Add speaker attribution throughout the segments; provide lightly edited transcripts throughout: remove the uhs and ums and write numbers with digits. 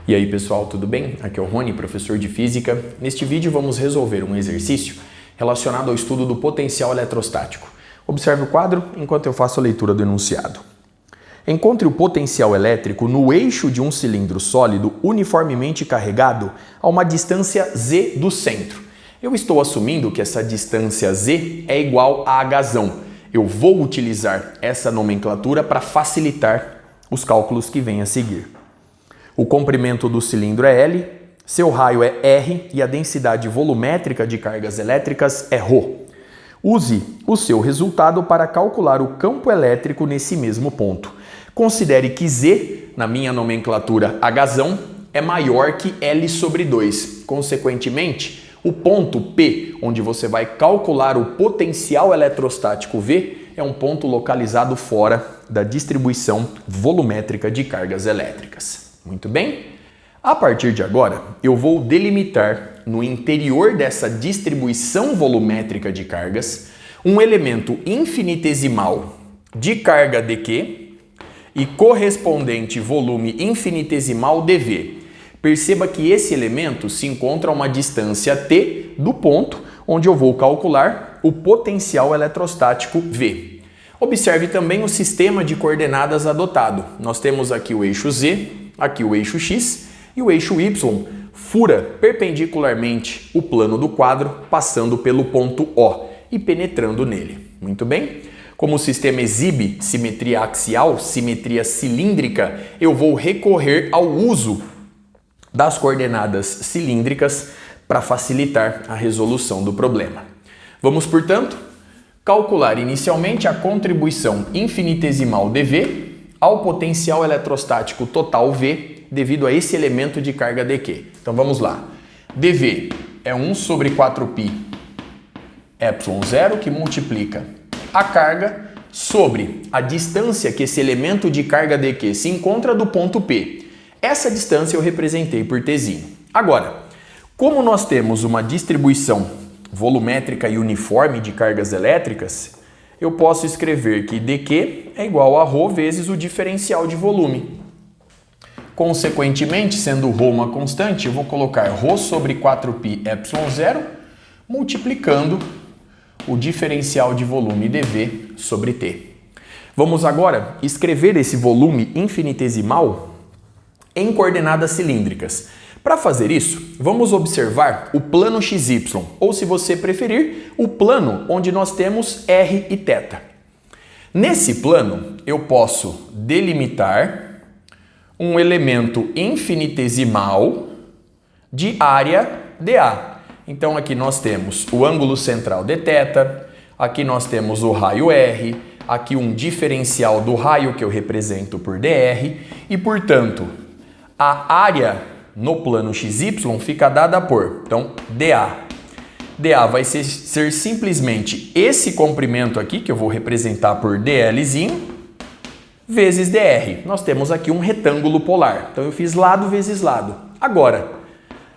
Speaker 1: E aí pessoal, tudo bem? Aqui é o Rony, professor de Física. Neste vídeo vamos resolver um exercício relacionado ao estudo do potencial eletrostático. Observe o quadro enquanto eu faço a leitura do enunciado. Encontre o potencial elétrico no eixo de um cilindro sólido uniformemente carregado a uma distância z do centro. Eu estou assumindo que essa distância z é igual a Hzão. Eu vou utilizar essa nomenclatura para facilitar os cálculos que vêm a seguir. O comprimento do cilindro é L, seu raio é R e a densidade volumétrica de cargas elétricas é ρ. Use o seu resultado para calcular o campo elétrico nesse mesmo ponto. Considere que Z, na minha nomenclatura Hzão, é maior que L sobre 2. Consequentemente, o ponto P, onde você vai calcular o potencial eletrostático V, é um ponto localizado fora da distribuição volumétrica de cargas elétricas. Muito bem? A partir de agora, eu vou delimitar no interior dessa distribuição volumétrica de cargas um elemento infinitesimal de carga dQ e correspondente volume infinitesimal dV. Perceba que esse elemento se encontra a uma distância t do ponto onde eu vou calcular o potencial eletrostático V. Observe também o sistema de coordenadas adotado. Nós temos aqui o eixo Z, aqui o eixo X e o eixo Y fura perpendicularmente o plano do quadro, passando pelo ponto O e penetrando nele. Muito bem? Como o sistema exibe simetria axial, simetria cilíndrica, eu vou recorrer ao uso das coordenadas cilíndricas para facilitar a resolução do problema. Vamos, portanto, calcular inicialmente a contribuição infinitesimal dV ao potencial eletrostático total V devido a esse elemento de carga dQ. Então vamos lá. dV é 1 sobre 4π ε0 que multiplica a carga sobre a distância que esse elemento de carga dQ se encontra do ponto P. Essa distância eu representei por Tzinho. Agora, como nós temos uma distribuição volumétrica e uniforme de cargas elétricas, eu posso escrever que dQ é igual a ρ vezes o diferencial de volume. Consequentemente, sendo ρ uma constante, eu vou colocar ρ sobre 4π ε0 multiplicando o diferencial de volume dV sobre T. Vamos agora escrever esse volume infinitesimal em coordenadas cilíndricas. Para fazer isso, vamos observar o plano XY, ou se você preferir, o plano onde nós temos R e θ. Nesse plano, eu posso delimitar um elemento infinitesimal de área dA. Então aqui nós temos o ângulo central dθ, aqui nós temos o raio R, aqui um diferencial do raio que eu represento por dr e, portanto, a área no plano XY fica dada por, então, dA. dA vai ser simplesmente esse comprimento aqui, que eu vou representar por dlzinho, vezes dr. Nós temos aqui um retângulo polar. Então, eu fiz lado vezes lado. Agora,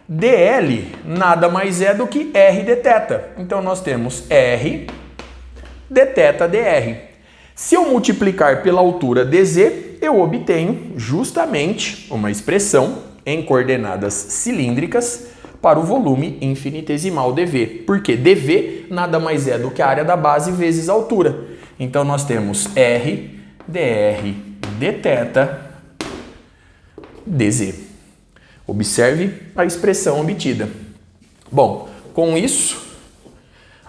Speaker 1: dl nada mais é do que r dθ. Então, nós temos r dθ dr. Se eu multiplicar pela altura dz, eu obtenho justamente uma expressão em coordenadas cilíndricas para o volume infinitesimal dV, porque dV nada mais é do que a área da base vezes a altura. Então, nós temos R dr dθ dz. Observe a expressão obtida. Bom, com isso,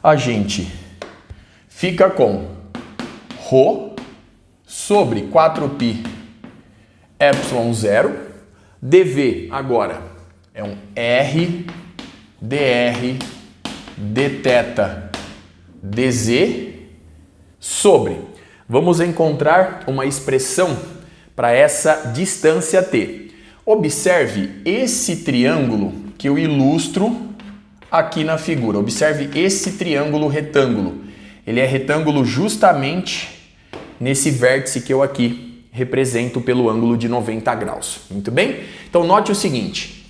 Speaker 1: a gente fica com ρ sobre 4π ε0, dV agora é um R dr dθ dz sobre. Vamos encontrar uma expressão para essa distância t. Observe esse triângulo que eu ilustro aqui na figura. Observe esse triângulo retângulo. Ele é retângulo justamente nesse vértice que eu aqui represento pelo ângulo de 90 graus. Muito bem? Então note o seguinte,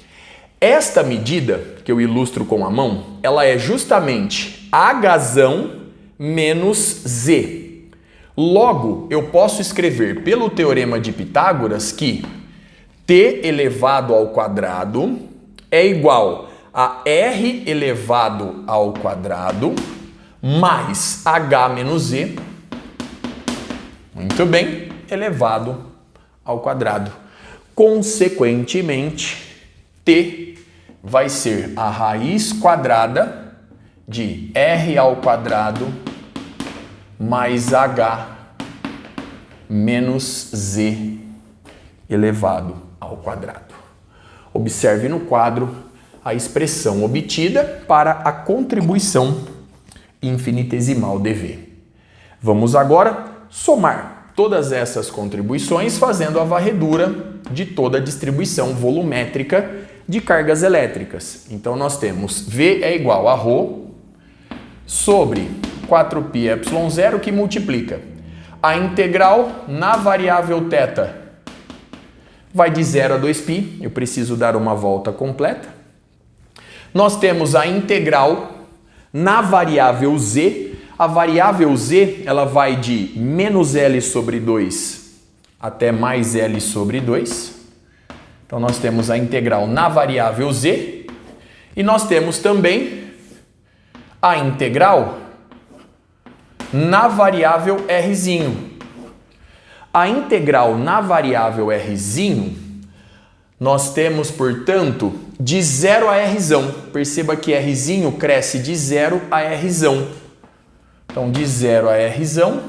Speaker 1: esta medida que eu ilustro com a mão, ela é justamente Hzão menos Z. Logo, eu posso escrever pelo Teorema de Pitágoras que t elevado ao quadrado é igual a r elevado ao quadrado mais h menos z, muito bem, elevado ao quadrado. Consequentemente, t vai ser a raiz quadrada de r ao quadrado mais h menos z elevado ao quadrado. Observe no quadro a expressão obtida para a contribuição infinitesimal dv. Vamos agora somar todas essas contribuições fazendo a varredura de toda a distribuição volumétrica de cargas elétricas. Então nós temos V é igual a ρ sobre 4πε0 que multiplica a integral na variável θ. Vai de 0 a 2π, eu preciso dar uma volta completa. Nós temos a integral na variável z. A variável z ela vai de menos L sobre 2 até mais L sobre 2. Então nós temos a integral na variável z. E nós temos também a integral na variável rzinho. A integral na variável rzinho, nós temos, portanto, de 0 a rzão. Perceba que rzinho cresce de 0 a rzão. Então, de 0 a rzão,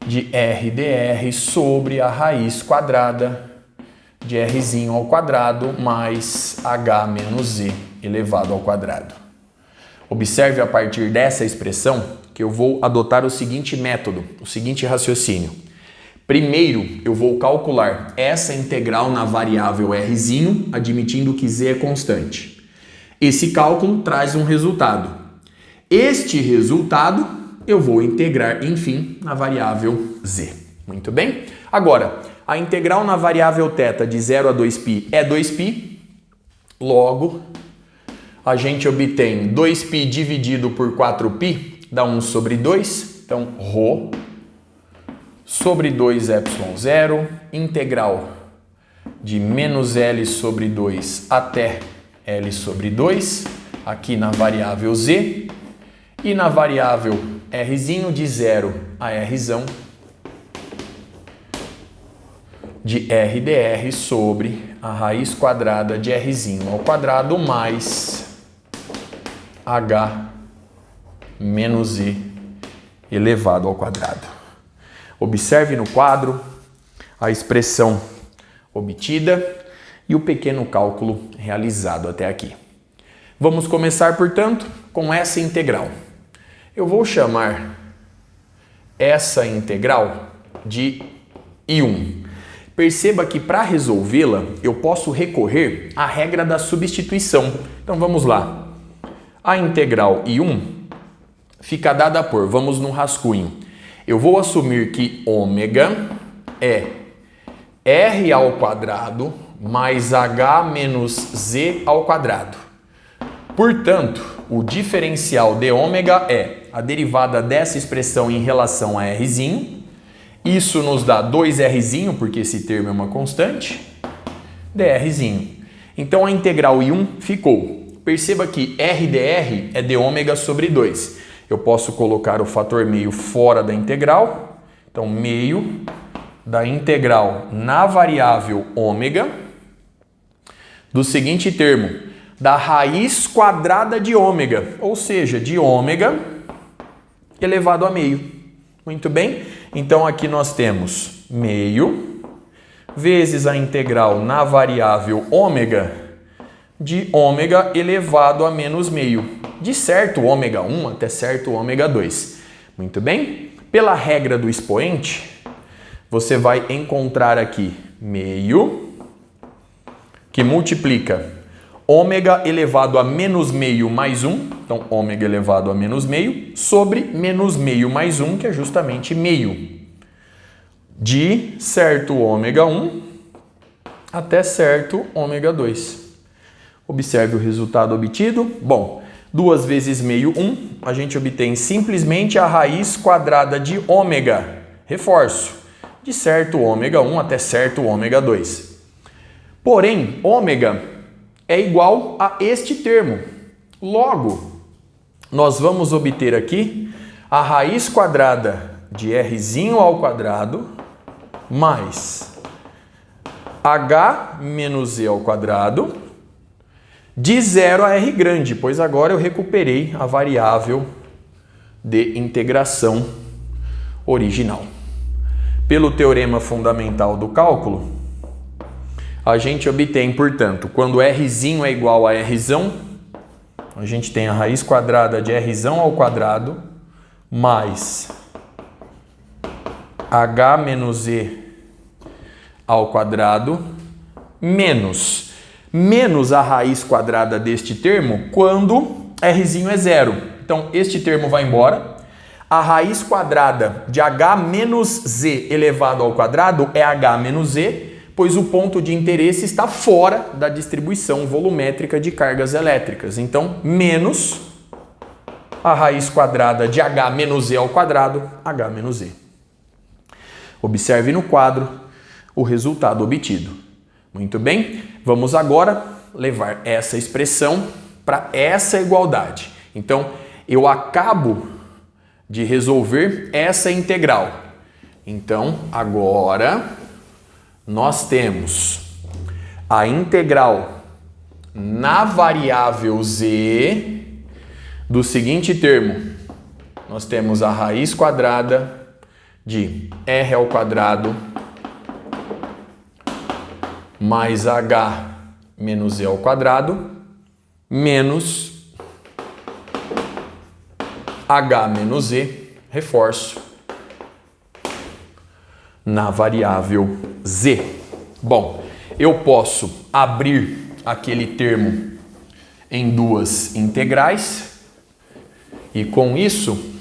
Speaker 1: de r dr sobre a raiz quadrada de rzinho ao quadrado mais h menos z elevado ao quadrado. Observe a partir dessa expressão que eu vou adotar o seguinte método, o seguinte raciocínio. Primeiro, eu vou calcular essa integral na variável rzinho, admitindo que z é constante. Esse cálculo traz um resultado. Este resultado eu vou integrar, enfim, na variável z. Muito bem? Agora, a integral na variável θ de 0 a 2π é 2π. Logo, a gente obtém 2π dividido por 4π, dá 1 sobre 2. Então, ρ sobre 2ε0, integral de menos L sobre 2 até L sobre 2, aqui na variável z, e na variável rzinho de 0 a rzão, de r dr sobre a raiz quadrada de rzinho ao quadrado mais h menos z elevado ao quadrado. Observe no quadro a expressão obtida e o pequeno cálculo realizado até aqui. Vamos começar, portanto, com essa integral. Eu vou chamar essa integral de I1. Perceba que para resolvê-la eu posso recorrer à regra da substituição. Então vamos lá. A integral I1 fica dada por, vamos no rascunho. Eu vou assumir que ômega é r ao quadrado mais h menos z ao quadrado. Portanto, o diferencial de ômega é a derivada dessa expressão em relação a rzinho. Isso nos dá 2rzinho, porque esse termo é uma constante, drzinho. Então a integral I1 ficou. Perceba que r dr é d ômega sobre 2. Eu posso colocar o fator meio fora da integral. Então, meio da integral na variável ômega do seguinte termo, da raiz quadrada de ômega, ou seja, de ômega elevado a meio. Muito bem? Então, aqui nós temos meio vezes a integral na variável ômega de ômega elevado a menos meio, de certo ômega 1 até certo ômega 2. Muito bem? Pela regra do expoente, você vai encontrar aqui meio, que multiplica ômega elevado a menos meio mais 1, então ômega elevado a menos meio, sobre menos meio mais 1, que é justamente meio, de certo ômega 1 até certo ômega 2. Observe o resultado obtido. Bom, 2 vezes meio, 1. A gente obtém simplesmente a raiz quadrada de ômega. Reforço. De certo ômega 1 até certo ômega 2. Porém, ômega é igual a este termo. Logo, nós vamos obter aqui a raiz quadrada de Rzinho ao quadrado mais H menos Z ao quadrado de 0 a R grande, pois agora eu recuperei a variável de integração original. Pelo teorema fundamental do cálculo, a gente obtém, portanto, quando Rzinho é igual a Rzão, a gente tem a raiz quadrada de Rzão ao quadrado mais H menos Z ao quadrado menos a raiz quadrada deste termo quando Rzinho é 0. Então, este termo vai embora. A raiz quadrada de H menos Z elevado ao quadrado é H menos Z, pois o ponto de interesse está fora da distribuição volumétrica de cargas elétricas. Então, menos a raiz quadrada de H menos Z ao quadrado, H menos Z. Observe no quadro o resultado obtido. Muito bem, vamos agora levar essa expressão para essa igualdade. Então, eu acabo de resolver essa integral. Então, agora nós temos a integral na variável z do seguinte termo. Nós temos a raiz quadrada de r ao quadrado mais h menos z ao quadrado menos h menos z, reforço, na variável z. Bom, eu posso abrir aquele termo em duas integrais e com isso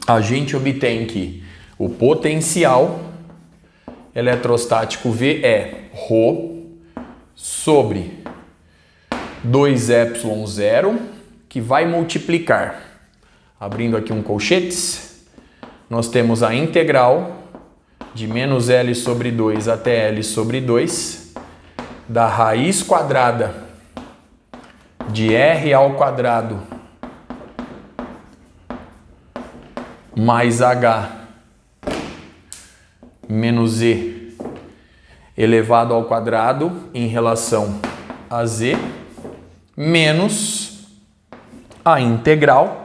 Speaker 1: a gente obtém que o potencial eletrostático V é ρ sobre 2ε0, que vai multiplicar, abrindo aqui um colchetes, nós temos a integral de menos L sobre 2 até L sobre 2 da raiz quadrada de R ao quadrado mais H menos Z elevado ao quadrado em relação a Z menos a integral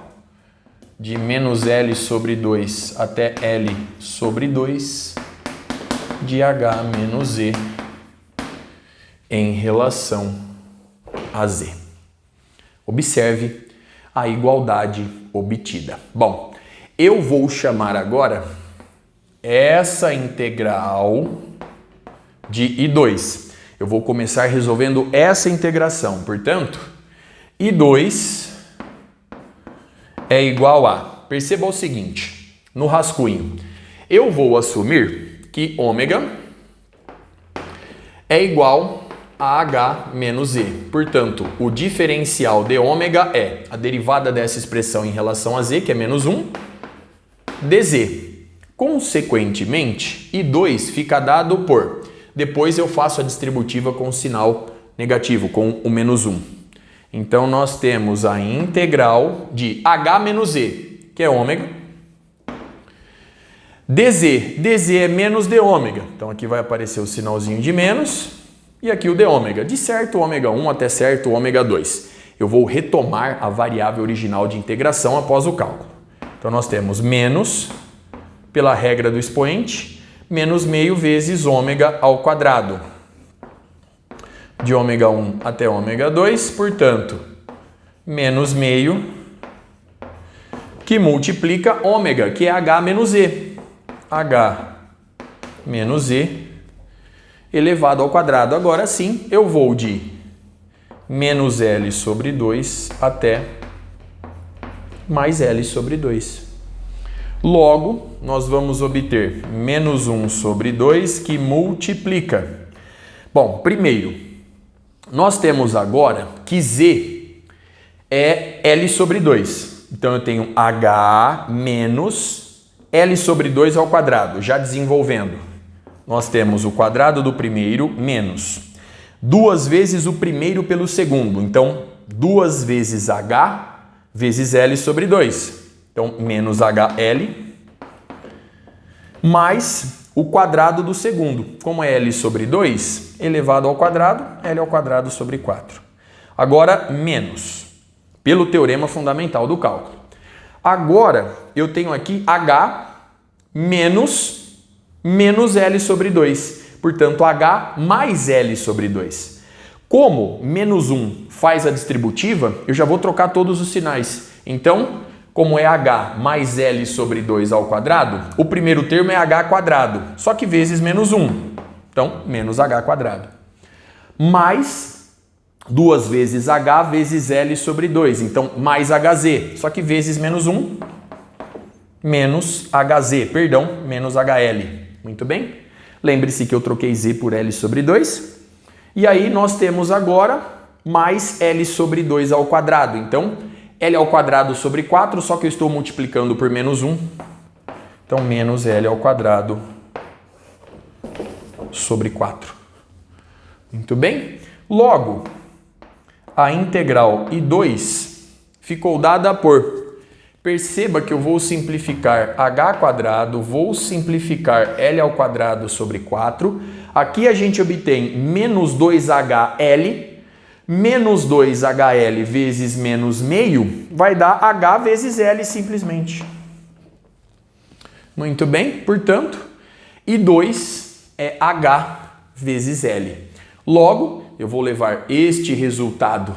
Speaker 1: de menos L sobre 2 até L sobre 2 de H menos Z em relação a Z. Observe a igualdade obtida. Bom, eu vou chamar agora essa integral de I2. Eu vou começar resolvendo essa integração. Portanto, I2 é igual a... Perceba o seguinte, no rascunho, eu vou assumir que ômega é igual a H menos Z. Portanto, o diferencial de ômega é a derivada dessa expressão em relação a Z, que é menos 1, dz. Consequentemente, I2 fica dado por... Depois eu faço a distributiva com o sinal negativo, com o menos 1. Então, nós temos a integral de H menos Z, que é ômega, dz. dz é menos de ômega. Então, aqui vai aparecer o sinalzinho de menos e aqui o de ômega. De certo ômega 1 até certo ômega 2. Eu vou retomar a variável original de integração após o cálculo. Então, nós temos menos, pela regra do expoente, menos meio vezes ômega ao quadrado. De ômega 1 até ômega 2, portanto, menos meio, que multiplica ômega, que é H menos Z. H menos Z elevado ao quadrado. Agora sim, eu vou de menos L sobre 2 até mais L sobre 2. Logo, nós vamos obter menos 1 sobre 2, que multiplica. Bom, primeiro, nós temos agora que Z é L sobre 2. Então, eu tenho H menos L sobre 2 ao quadrado. Já desenvolvendo, nós temos o quadrado do primeiro menos 2 vezes o primeiro pelo segundo. Então, 2 vezes H vezes L sobre 2. Então, menos HL mais o quadrado do segundo. Como é L sobre 2, elevado ao quadrado, L ao quadrado sobre 4. Agora, menos, pelo teorema fundamental do cálculo. Agora, eu tenho aqui H menos L sobre 2. Portanto, H mais L sobre 2. Como menos 1 faz a distributiva, eu já vou trocar todos os sinais. Então, como é H mais L sobre 2 ao quadrado, o primeiro termo é H quadrado, só que vezes menos 1. Então, menos H quadrado. Mais 2 vezes H vezes L sobre 2. Então, mais HZ, só que vezes menos 1, menos HZ, perdão, menos HL. Muito bem? Lembre-se que eu troquei Z por L sobre 2. E aí nós temos agora mais L sobre 2 ao quadrado. Então, L ao quadrado sobre 4, só que eu estou multiplicando por menos 1. Então, menos L ao quadrado sobre 4. Muito bem? Logo, a integral I2 ficou dada por... Perceba que eu vou simplificar h quadrado, vou simplificar L ao quadrado sobre 4. Aqui a gente obtém menos 2HL, menos 2HL vezes menos meio, vai dar H vezes L simplesmente. Muito bem, portanto, I2 é H vezes L. Logo, eu vou levar este resultado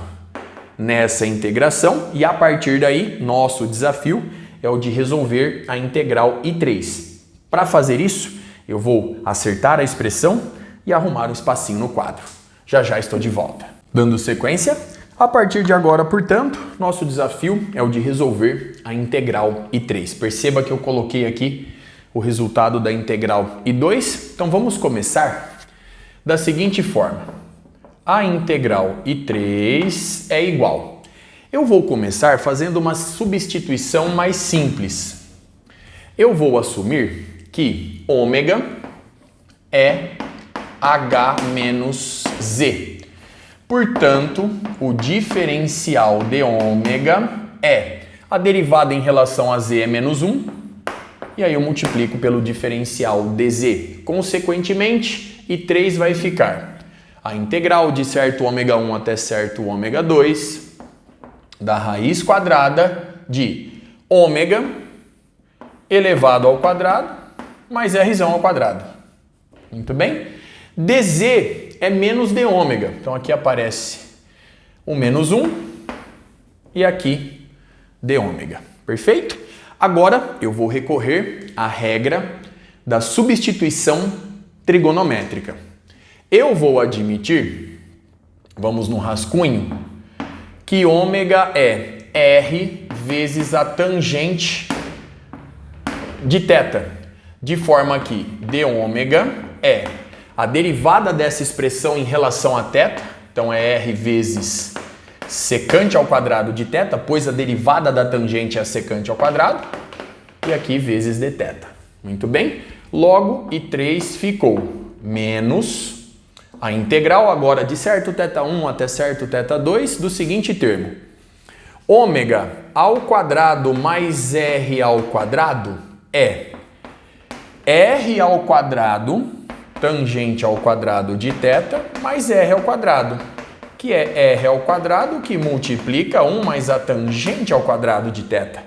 Speaker 1: nessa integração e a partir daí, nosso desafio é o de resolver a integral I3. Para fazer isso, eu vou acertar a expressão e arrumar um espacinho no quadro. Já já estou de volta. Dando sequência, a partir de agora, portanto, nosso desafio é o de resolver a integral I3. Perceba que eu coloquei aqui o resultado da integral I2. Então vamos começar da seguinte forma. A integral I3 é igual. Eu vou começar fazendo uma substituição mais simples. Eu vou assumir que ômega é H menos Z. Portanto, o diferencial de ômega é a derivada em relação a Z é menos 1. E aí eu multiplico pelo diferencial dz. Consequentemente, I3 vai ficar a integral de certo ômega 1 até certo ômega 2 da raiz quadrada de ômega elevado ao quadrado mais r ao quadrado. Muito bem? dz é menos de ômega. Então aqui aparece o menos 1 e aqui de ômega. Perfeito? Agora eu vou recorrer à regra da substituição trigonométrica. Eu vou admitir, vamos no rascunho, que ômega é R vezes a tangente de θ, de forma que d ômega é a derivada dessa expressão em relação a θ, então é R vezes secante ao quadrado de θ, pois a derivada da tangente é a secante ao quadrado, e aqui vezes dθ. Muito bem? Logo, I3 ficou menos a integral agora de certo θ1 até certo θ2 do seguinte termo. Ômega ao quadrado mais R ao quadrado é R ao quadrado, tangente ao quadrado de θ, mais R ao quadrado, que é R ao quadrado que multiplica 1 mais a tangente ao quadrado de θ.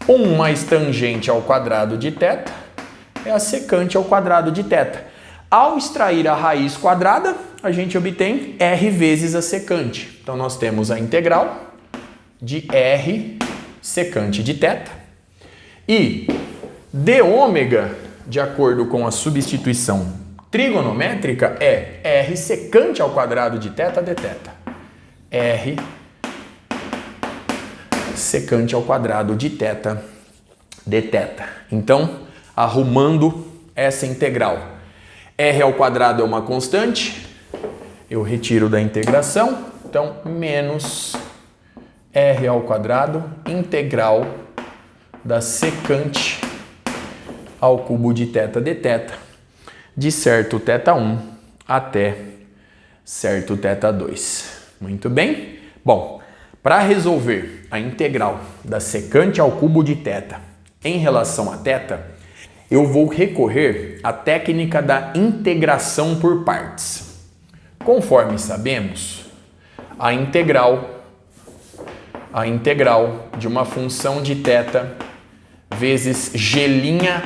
Speaker 1: 1 mais tangente ao quadrado de θ é a secante ao quadrado de θ. Ao extrair a raiz quadrada, a gente obtém R vezes a secante. Então, nós temos a integral de R secante de θ. E d ômega, de acordo com a substituição trigonométrica, é R secante ao quadrado de θ dθ. R secante ao quadrado de θ dθ. Então, arrumando essa integral. R ao quadrado é uma constante, eu retiro da integração, então menos R ao quadrado integral da secante ao cubo de θ dθ, de certo θ1 até certo θ2. Muito bem? Bom, para resolver a integral da secante ao cubo de θ em relação a θ, eu vou recorrer à técnica da integração por partes. Conforme sabemos, a integral de uma função de θ vezes g'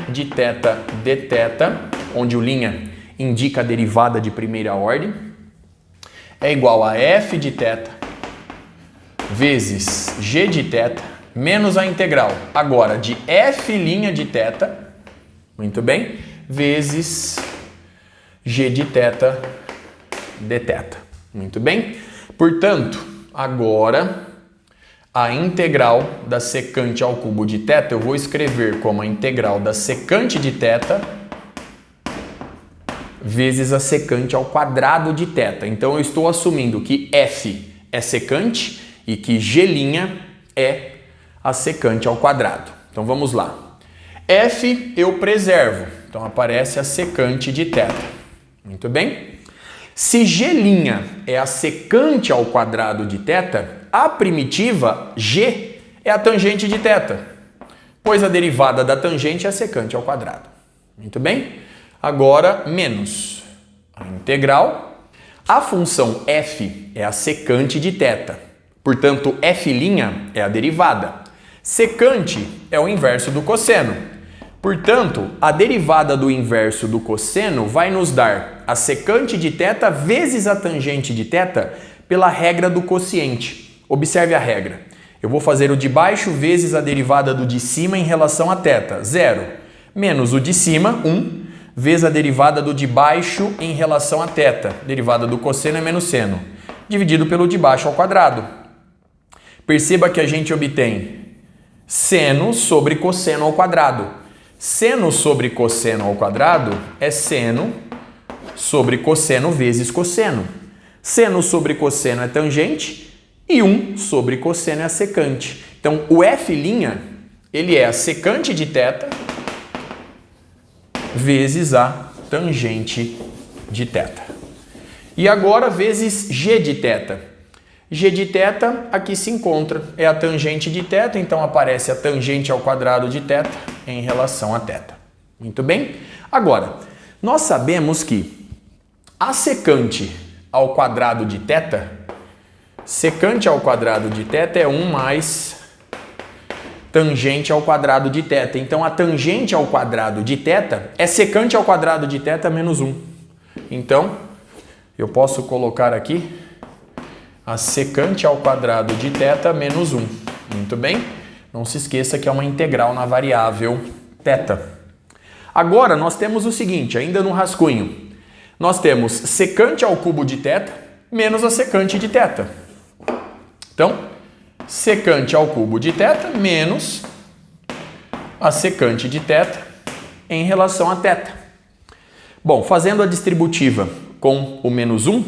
Speaker 1: de θ dθ, onde o linha indica a derivada de primeira ordem, é igual a f de θ vezes g de θ menos a integral agora de f' de θ, muito bem, vezes g de θ dθ. Muito bem? Portanto, agora a integral da secante ao cubo de θ eu vou escrever como a integral da secante de θ vezes a secante ao quadrado de θ. Então eu estou assumindo que f é secante e que g' é a secante ao quadrado. Então vamos lá. F eu preservo, então aparece a secante de θ. Muito bem? Se g' é a secante ao quadrado de θ, a primitiva g é a tangente de θ, pois a derivada da tangente é a secante ao quadrado. Muito bem? Agora, menos a integral. A função f é a secante de θ, portanto, f' é a derivada. Secante é o inverso do cosseno. Portanto, a derivada do inverso do cosseno vai nos dar a secante de θ vezes a tangente de θ pela regra do quociente. Observe a regra. Eu vou fazer o de baixo vezes a derivada do de cima em relação a θ, 0, menos o de cima, 1, vezes a derivada do de baixo em relação a θ, derivada do cosseno é menos seno, dividido pelo de baixo ao quadrado. Perceba que a gente obtém seno sobre cosseno ao quadrado. Seno sobre cosseno ao quadrado é seno sobre cosseno vezes cosseno. Seno sobre cosseno é tangente e 1 sobre cosseno é a secante. Então, o f', ele é a secante de θ vezes a tangente de θ. E agora, vezes g de θ. G de θ aqui se encontra, é a tangente de θ, então aparece a tangente ao quadrado de θ em relação a θ. Muito bem? Agora, nós sabemos que a secante ao quadrado de θ, secante ao quadrado de θ é 1 mais tangente ao quadrado de θ. Então, a tangente ao quadrado de θ é secante ao quadrado de θ menos 1. Então, eu posso colocar aqui a secante ao quadrado de θ menos 1. Muito bem? Não se esqueça que é uma integral na variável θ. Agora, nós temos o seguinte, ainda no rascunho. Nós temos secante ao cubo de θ menos a secante de θ. Então, secante ao cubo de θ menos a secante de θ em relação a θ. Bom, fazendo a distributiva com o menos 1,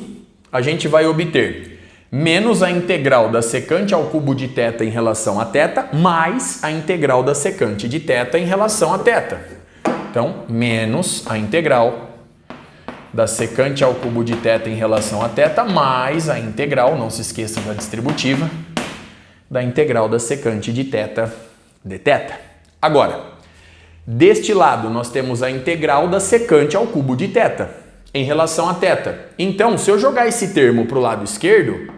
Speaker 1: a gente vai obter menos a integral da secante ao cubo de θ em relação a θ, mais a integral da secante de θ em relação a θ. Então, menos a integral da secante ao cubo de θ em relação a θ, mais a integral, não se esqueça da distributiva, da integral da secante de θ dθ. Agora, deste lado, nós temos a integral da secante ao cubo de θ em relação a θ. Então, se eu jogar esse termo para o lado esquerdo,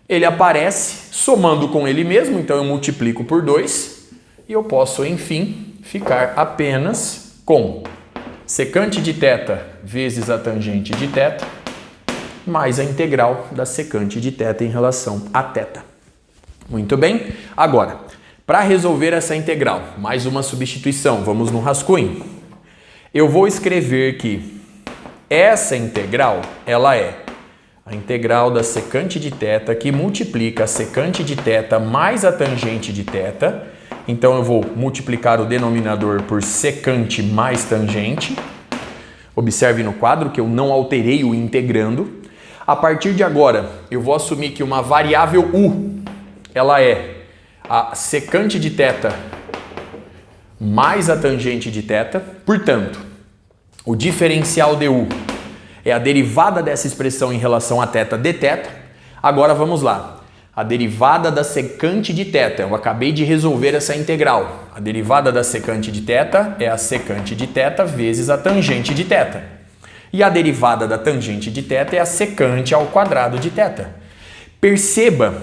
Speaker 1: ele aparece somando com ele mesmo, então eu multiplico por 2 e eu posso, enfim, ficar apenas com secante de θ vezes a tangente de θ mais a integral da secante de θ em relação a θ. Muito bem? Agora, para resolver essa integral, mais uma substituição, vamos no rascunho. Eu vou escrever que essa integral, ela é a integral da secante de θ que multiplica a secante de θ mais a tangente de θ. Então, eu vou multiplicar o denominador por secante mais tangente. Observe no quadro que eu não alterei o integrando. A partir de agora, eu vou assumir que uma variável u, ela é a secante de θ mais a tangente de θ. Portanto, o diferencial de u é a derivada dessa expressão em relação a θ dθ. Agora vamos lá. A derivada da secante de θ. Eu acabei de resolver essa integral. A derivada da secante de θ é a secante de θ vezes a tangente de θ. E a derivada da tangente de θ é a secante ao quadrado de θ. Perceba,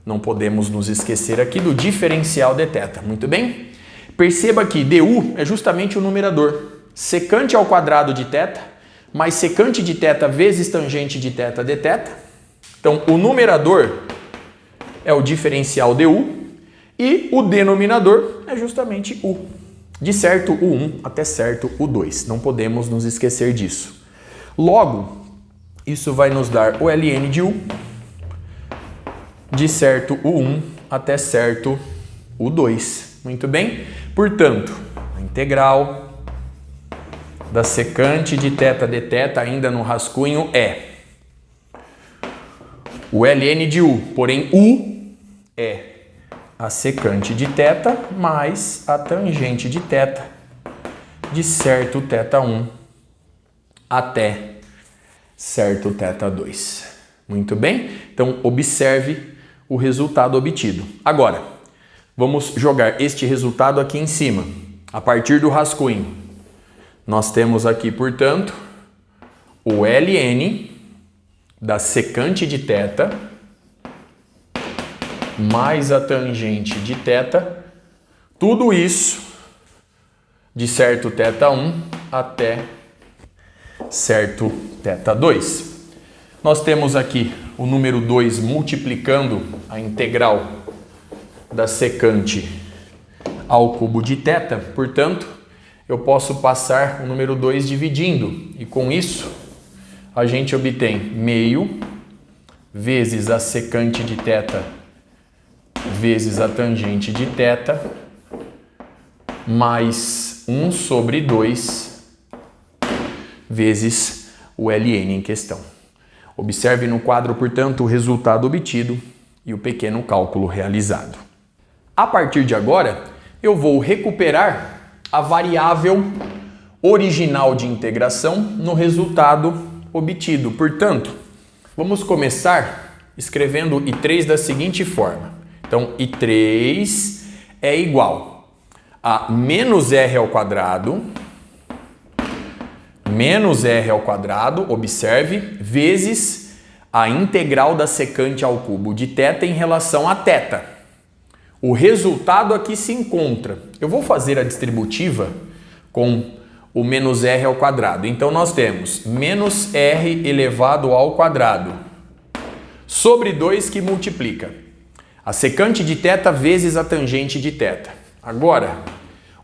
Speaker 1: não podemos nos esquecer aqui do diferencial de θ. Muito bem? Perceba que du é justamente o numerador. Secante ao quadrado de θ mais secante de θ vezes tangente de θ dθ. Então, o numerador é o diferencial du e o denominador é justamente u. De certo u1 até certo u2. Não podemos nos esquecer disso. Logo, isso vai nos dar o ln de u de certo u1 até certo u2. Muito bem? Portanto, a integral da secante de θ dθ ainda no rascunho é o ln de u, porém u é a secante de θ mais a tangente de θ de certo θ1 até certo θ2. Muito bem? Então, observe o resultado obtido. Agora, vamos jogar este resultado aqui em cima, a partir do rascunho. Nós temos aqui, portanto, o ln da secante de θ mais a tangente de θ, tudo isso de certo θ1 até certo θ2. Nós temos aqui o número 2 multiplicando a integral da secante ao cubo de θ, portanto, eu posso passar o número 2 dividindo, e com isso a gente obtém meio vezes a secante de θ vezes a tangente de θ mais 1 sobre 2 vezes o ln em questão. Observe no quadro, portanto, o resultado obtido e o pequeno cálculo realizado. A partir de agora, eu vou recuperar a variável original de integração no resultado obtido. Portanto, vamos começar escrevendo I3 da seguinte forma. Então, I3 é igual a menos R ao quadrado, observe, vezes a integral da secante ao cubo de θ em relação a θ. O resultado aqui se encontra. Eu vou fazer a distributiva com o menos r ao quadrado. Então, nós temos menos r elevado ao quadrado sobre 2 que multiplica a secante de θ vezes a tangente de θ. Agora,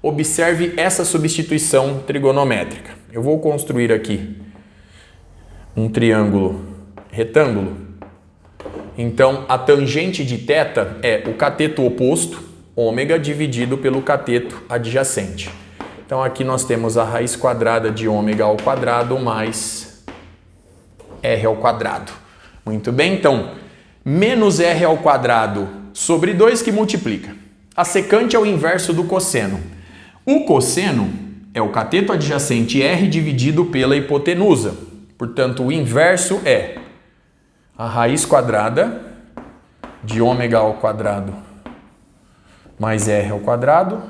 Speaker 1: observe essa substituição trigonométrica. Eu vou construir aqui um triângulo retângulo. Então, a tangente de θ é o cateto oposto, ômega, dividido pelo cateto adjacente. Então, aqui nós temos a raiz quadrada de ômega ao quadrado mais r ao quadrado. Muito bem, então, menos r ao quadrado sobre 2 que multiplica. A secante é o inverso do cosseno. O cosseno é o cateto adjacente r dividido pela hipotenusa. Portanto, o inverso é a raiz quadrada de ômega ao quadrado mais r ao quadrado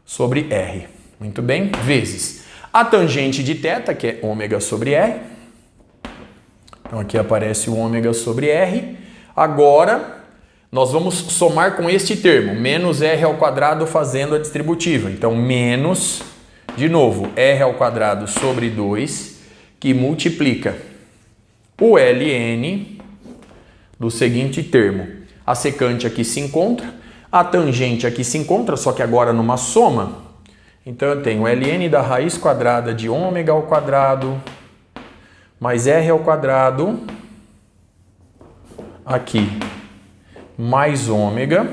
Speaker 1: sobre r. Muito bem? Vezes a tangente de θ, que é ômega sobre r. Então, aqui aparece o ômega sobre r. Agora, nós vamos somar com este termo, menos r ao quadrado fazendo a distributiva. Então, menos, de novo, r ao quadrado sobre 2, que multiplica o ln do seguinte termo. A secante aqui se encontra, a tangente aqui se encontra, só que agora numa soma. Então, eu tenho ln da raiz quadrada de ômega ao quadrado mais r ao quadrado aqui mais ômega,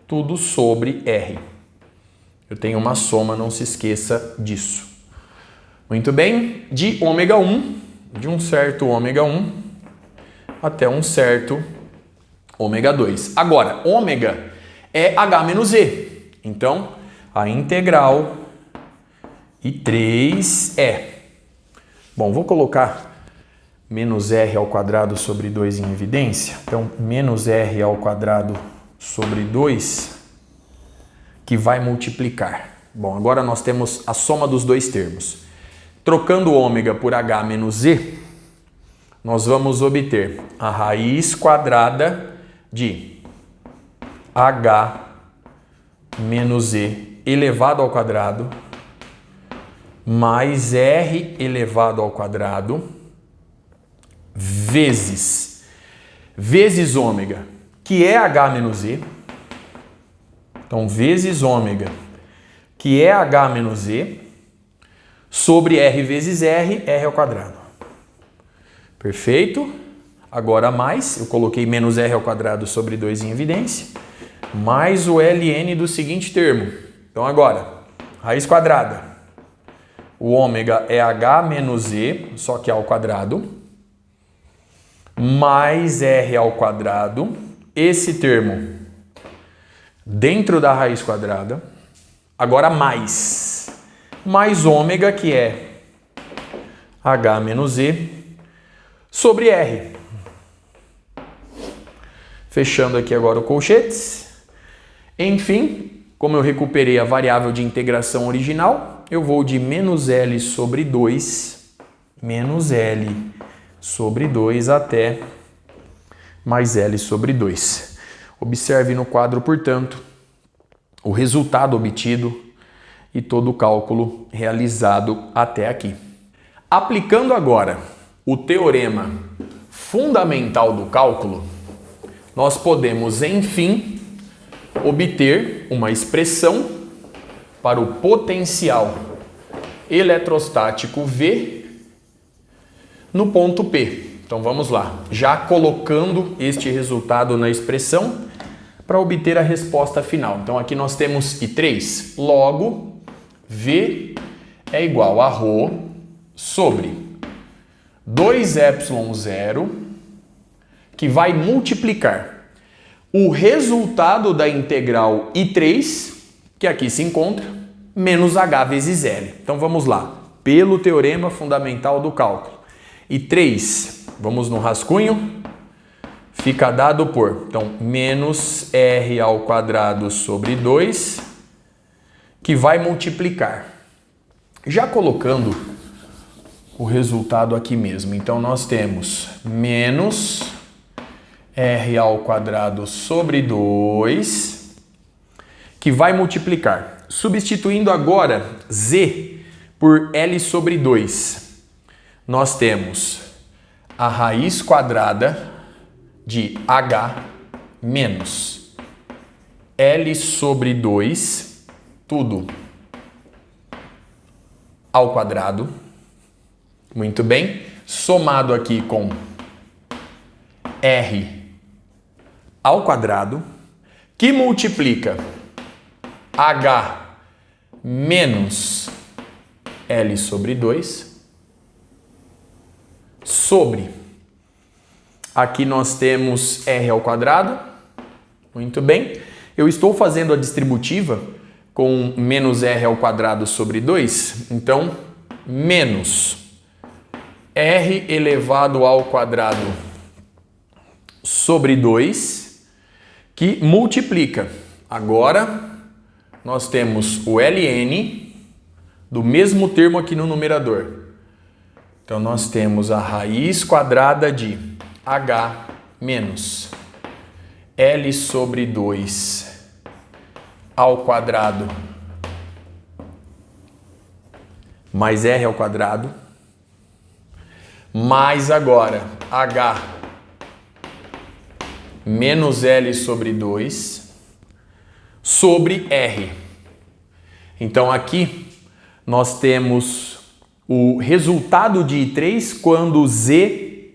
Speaker 1: tudo sobre r. Eu tenho uma soma, não se esqueça disso. Muito bem, de ômega 1, de um certo ômega 1 até um certo ômega 2. Agora, ômega é h menos e. Então, a integral I3 é Bom, vou colocar menos r ao quadrado sobre 2 em evidência. Então, menos r ao quadrado sobre 2, que vai multiplicar. Bom, agora nós temos a soma dos dois termos. Trocando ômega por h menos e, nós vamos obter a raiz quadrada de h menos e elevado ao quadrado mais r elevado ao quadrado vezes ômega, que é h menos e. Então, vezes ômega, que é h menos e, sobre r vezes r ao quadrado. Perfeito? Agora mais, eu coloquei menos r ao quadrado sobre 2 em evidência, mais o ln do seguinte termo. Então agora, raiz quadrada. O ômega é h menos e, só que ao quadrado, mais r ao quadrado, esse termo dentro da raiz quadrada, agora mais ômega, que é h menos e, sobre r. Fechando aqui agora o colchetes. Enfim, como eu recuperei a variável de integração original, eu vou de menos L sobre 2, até mais L sobre 2. Observe no quadro, portanto, o resultado obtido e todo o cálculo realizado até aqui. Aplicando agora o teorema fundamental do cálculo, nós podemos, enfim, obter uma expressão para o potencial eletrostático V no ponto P. Então vamos lá, já colocando este resultado na expressão para obter a resposta final. Então aqui nós temos I3, logo V é igual a ρ sobre 2ε0, que vai multiplicar o resultado da integral I3, que aqui se encontra, menos h vezes L. Então vamos lá, pelo teorema fundamental do cálculo. I3, vamos no rascunho, fica dado por, então, menos r ao quadrado sobre 2, que vai multiplicar. Já colocando o resultado aqui mesmo, então nós temos menos r ao quadrado sobre 2, que vai multiplicar. Substituindo agora z por L sobre 2, nós temos a raiz quadrada de h menos L sobre 2, tudo ao quadrado. Muito bem. Somado aqui com r ao quadrado, que multiplica h menos L sobre 2, sobre, aqui nós temos r ao quadrado, muito bem, eu estou fazendo a distributiva com menos r ao quadrado sobre 2, então, menos r elevado ao quadrado sobre 2, que multiplica. Agora, nós temos o ln do mesmo termo aqui no numerador. Então, nós temos a raiz quadrada de h menos L sobre 2 ao quadrado mais r ao quadrado, mais agora h menos L sobre 2 sobre r. Então aqui nós temos o resultado de I3 quando z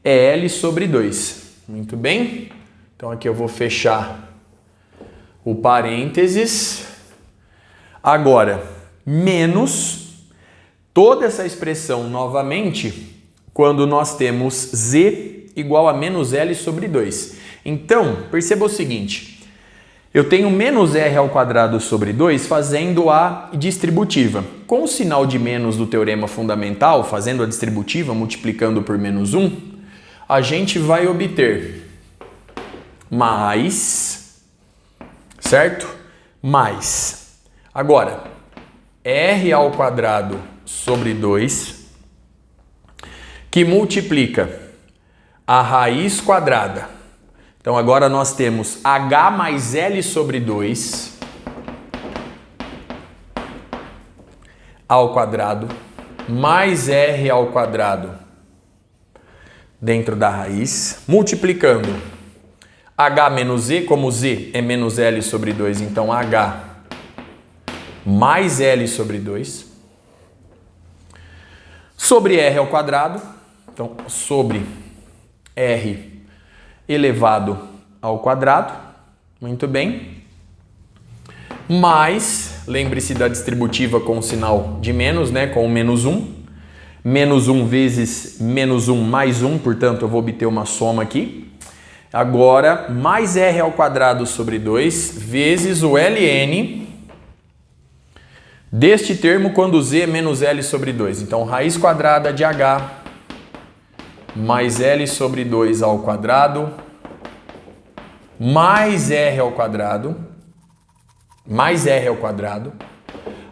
Speaker 1: é L sobre 2. Muito bem? Então aqui eu vou fechar o parênteses. Agora, menos toda essa expressão novamente quando nós temos z igual a menos L sobre 2. Então, perceba o seguinte, Eu tenho menos r ao quadrado sobre 2 fazendo a distributiva. Com o sinal de menos do teorema fundamental, fazendo a distributiva, multiplicando por menos 1, a gente vai obter mais, certo? Mais. Agora, r ao quadrado sobre 2, que multiplica a raiz quadrada. Então, agora nós temos h mais l sobre 2 ao quadrado mais r ao quadrado dentro da raiz, multiplicando h menos z, como z é menos l sobre 2, então h mais l sobre 2, sobre r ao quadrado, então sobre r elevado ao quadrado, muito bem, mais, lembre-se da distributiva com o sinal de menos, né, com o menos 1, menos 1 vezes menos 1 mais 1, portanto eu vou obter uma soma aqui, agora mais r ao quadrado sobre 2 vezes o ln deste termo quando z é menos l sobre 2, então raiz quadrada de h mais L sobre 2 ao quadrado, mais R ao quadrado,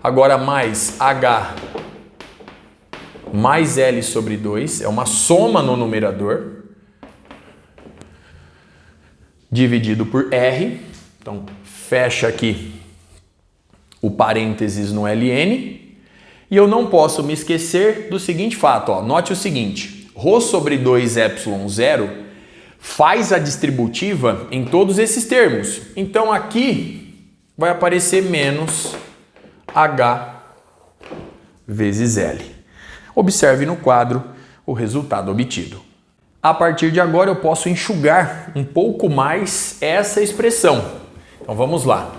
Speaker 1: agora mais H mais L sobre 2, é uma soma no numerador, dividido por R, então fecha aqui o parênteses no ln, e eu não posso me esquecer do seguinte fato, ó, note o seguinte, ρ sobre 2ε0 faz a distributiva em todos esses termos. Então aqui vai aparecer menos H vezes L. Observe no quadro o resultado obtido. A partir de agora eu posso enxugar um pouco mais essa expressão. Então vamos lá.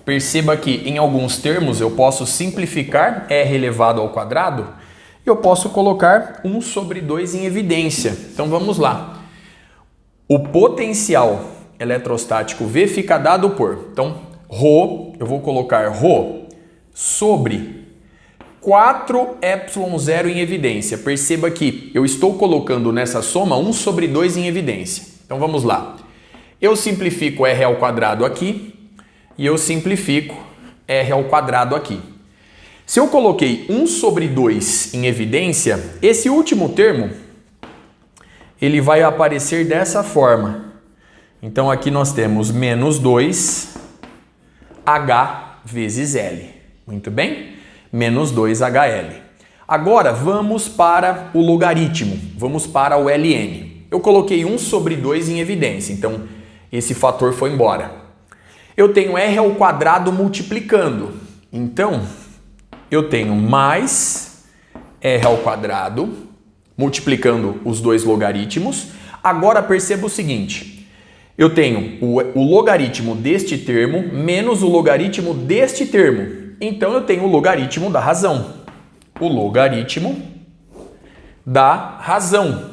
Speaker 1: Perceba que em alguns termos eu posso simplificar r elevado ao quadrado, eu posso colocar 1 sobre 2 em evidência. Então vamos lá. O potencial eletrostático V fica dado por, então, ρ, eu vou colocar ρ sobre 4ε0 em evidência. Perceba que eu estou colocando nessa soma 1 sobre 2 em evidência. Então vamos lá. Eu simplifico r ao quadrado aqui e eu simplifico r ao quadrado aqui. Se eu coloquei 1 sobre 2 em evidência, esse último termo, ele vai aparecer dessa forma. Então aqui nós temos menos 2 H vezes L. Muito bem? Menos 2 HL. Agora vamos para o logaritmo, vamos para o ln. Eu coloquei 1 sobre 2 em evidência, então esse fator foi embora. Eu tenho r ao quadrado multiplicando, então eu tenho mais r ao quadrado, multiplicando os dois logaritmos. Agora perceba o seguinte, eu tenho o logaritmo deste termo menos o logaritmo deste termo. Então eu tenho o logaritmo da razão. O logaritmo da razão.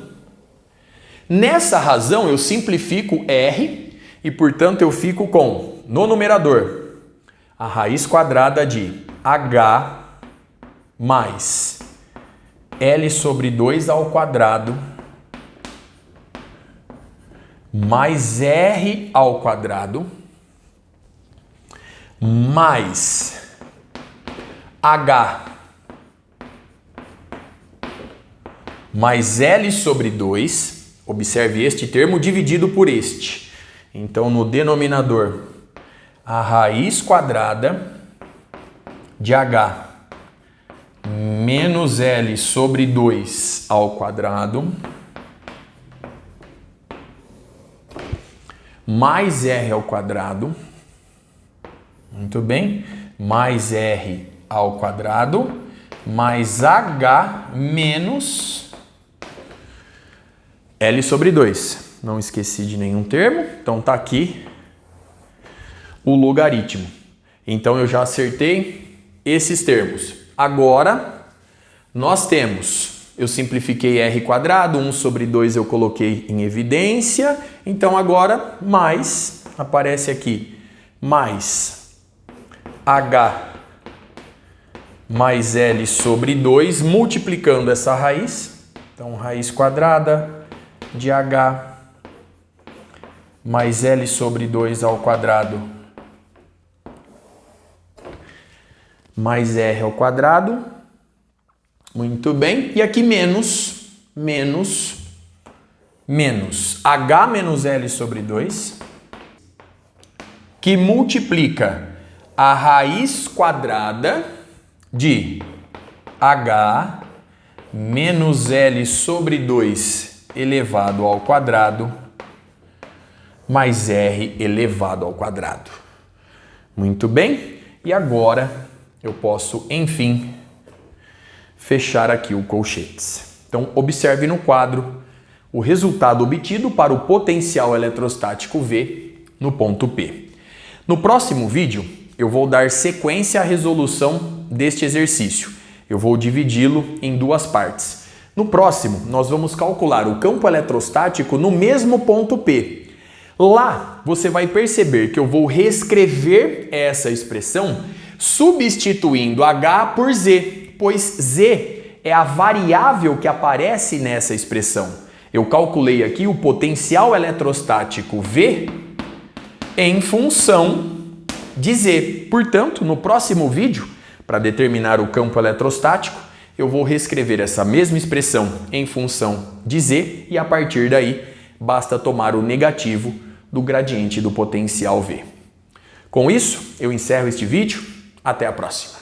Speaker 1: Nessa razão eu simplifico r e, portanto, eu fico com, no numerador, a raiz quadrada de h mais L sobre 2 ao quadrado mais R ao quadrado mais H mais L sobre 2, observe este termo dividido por este. Então, no denominador, a raiz quadrada de H menos L sobre 2 ao quadrado mais R ao quadrado, muito bem, mais R ao quadrado mais H menos L sobre 2. Não esqueci de nenhum termo, então tá aqui o logaritmo. Então eu já acertei esses termos. Agora, nós temos, eu simplifiquei r quadrado, 1 sobre 2 eu coloquei em evidência, então agora mais, aparece aqui mais H mais L sobre 2, multiplicando essa raiz. Então, raiz quadrada de H mais L sobre 2 ao quadrado mais R ao quadrado. Muito bem. E aqui menos H menos L sobre 2, que multiplica a raiz quadrada de H menos L sobre 2 elevado ao quadrado mais R elevado ao quadrado. Muito bem. E agora eu posso, enfim, fechar aqui o colchetes. Então, observe no quadro o resultado obtido para o potencial eletrostático V no ponto P. No próximo vídeo, eu vou dar sequência à resolução deste exercício. Eu vou dividi-lo em duas partes. No próximo, nós vamos calcular o campo eletrostático no mesmo ponto P. Lá, você vai perceber que eu vou reescrever essa expressão substituindo H por Z, pois Z é a variável que aparece nessa expressão. Eu calculei aqui o potencial eletrostático V em função de Z. Portanto, no próximo vídeo, para determinar o campo eletrostático, eu vou reescrever essa mesma expressão em função de Z e a partir daí basta tomar o negativo do gradiente do potencial V. Com isso, eu encerro este vídeo. Até a próxima.